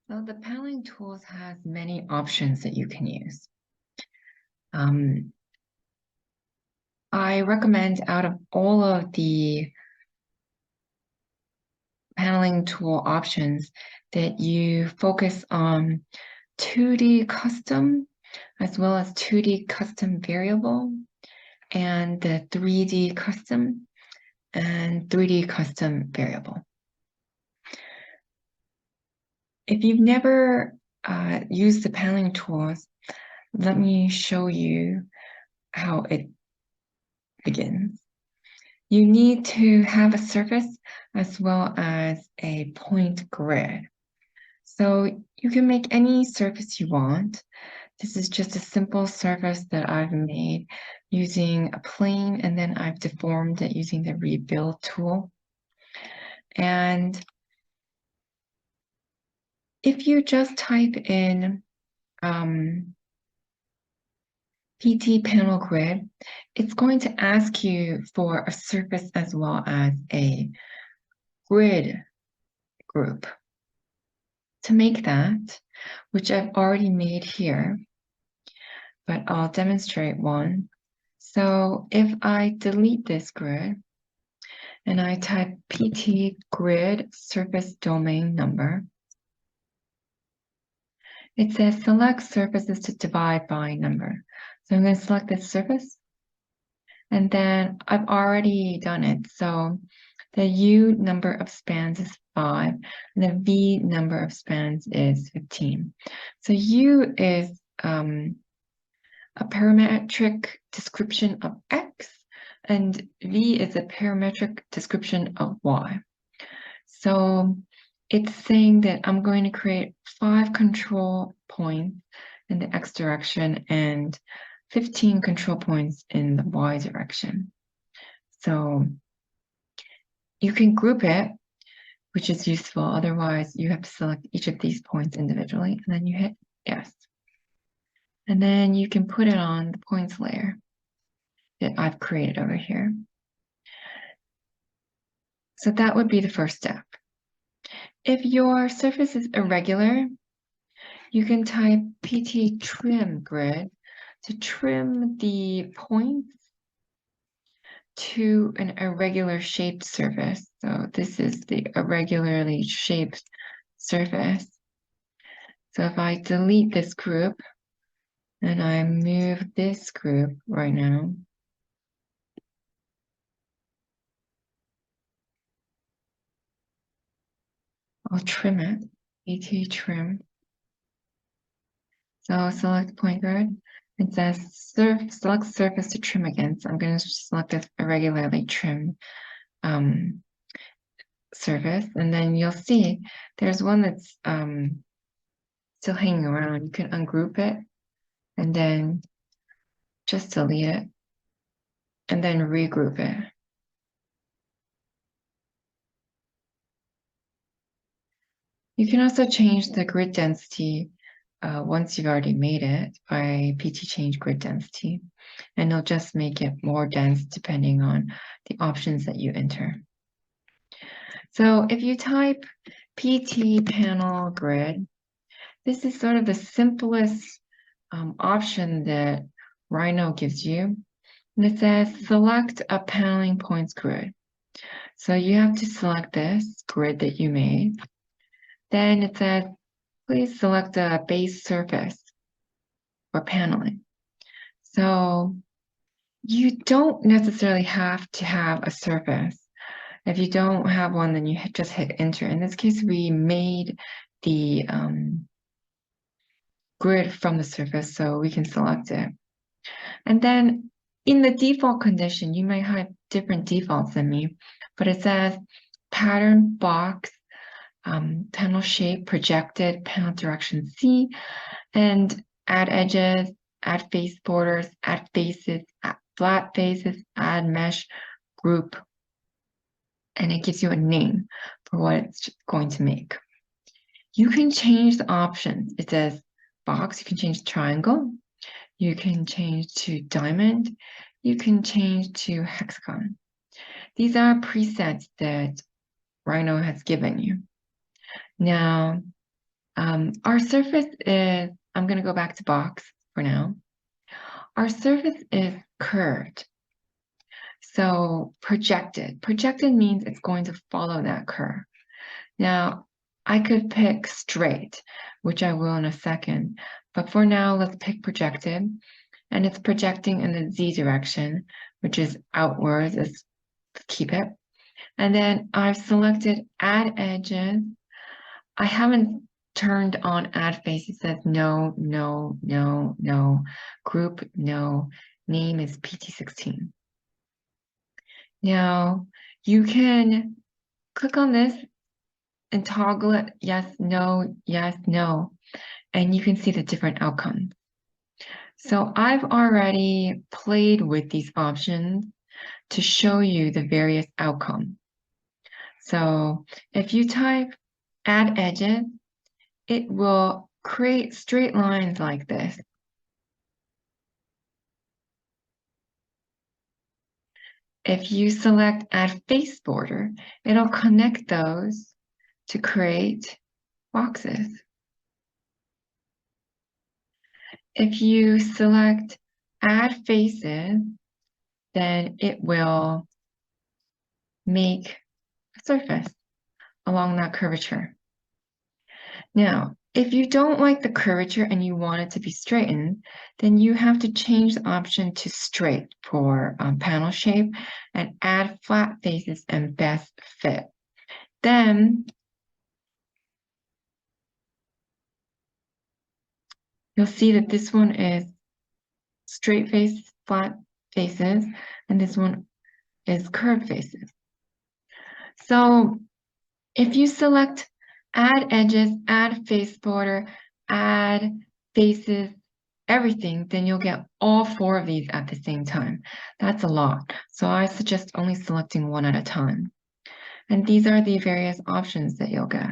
So the paneling tools has many options that you can use. I recommend out of all of the paneling tool options that you focus on 2D custom as well as 2D custom variable and the 3D custom and 3D custom variable. If you've never used the paneling tools, let me show you how it begins. You need to have a surface as well as a point grid. So you can make any surface you want. This is just a simple surface that I've made using a plane, and then I've deformed it using the rebuild tool. And if you just type in PT panel grid, it's going to ask you for a surface as well as a grid group. To make that, which I've already made here, but I'll demonstrate one. So if I delete this grid and I type PT grid surface domain number, it says select surfaces to divide by number. So I'm going to select this surface, and then I've already done it. So the U number of spans is 5, and the V number of spans is 15. So U is a parametric description of X, and V is a parametric description of Y. So it's saying that I'm going to create 5 control points in the X direction and 15 control points in the Y direction. So you can group it, which is useful. Otherwise, you have to select each of these points individually, and then you hit yes. And then you can put it on the points layer that I've created over here. So that would be the first step. If your surface is irregular, you can type PT trim grid to trim the points to an irregular shaped surface. So this is the irregularly shaped surface. So if I delete this group and I move this group right now, I'll trim it, PT trim. So I'll select point grid. It says select surface to trim against. I'm going to select this irregularly trimmed surface, and then you'll see there's one that's still hanging around. You can ungroup it and then just delete it and then regroup it. You can also change the grid density once you've already made it by PT change grid density, and it'll just make it more dense depending on the options that you enter. So if you type PT panel grid, this is sort of the simplest option that Rhino gives you. And it says select a paneling points grid. So you have to select this grid that you made. Then it says, please select a base surface for paneling. So you don't necessarily have to have a surface. If you don't have one, then you just hit enter. In this case, we made the grid from the surface, so we can select it. And then in the default condition, you might have different defaults than me, but it says pattern box, panel shape, projected, panel direction C, and add edges, add face borders, add faces, add flat faces, add mesh, group, and it gives you a name for what it's going to make. You can change the options. It says box, you can change triangle, you can change to diamond, you can change to hexagon. These are presets that Rhino has given you. Now, Our surface is, I'm going to go back to box for now. Our surface is curved. So projected. Projected means it's going to follow that curve. Now, I could pick straight, which I will in a second. But for now, let's pick projected. And it's projecting in the Z direction, which is outwards. Let's keep it. And then I've selected add edges. I haven't turned on add face. It says no, no, no, no. Group, no. Name is PT16. Now, you can click on this and toggle it yes, no, and you can see the different outcomes. So I've already played with these options to show you the various outcomes. So if you type add edges, it will create straight lines like this. If you select add face border, it'll connect those to create boxes. If you select add faces, then it will make a surface along that curvature. Now, if you don't like the curvature and you want it to be straightened, then you have to change the option to straight for panel shape and add flat faces and best fit. Then you'll see that this one is straight face, flat faces, and this one is curved faces. So if you select add edges, add face border, add faces, everything, then you'll get all 4 of these at the same time. That's a lot. So I suggest only selecting one at a time. And these are the various options that you'll get.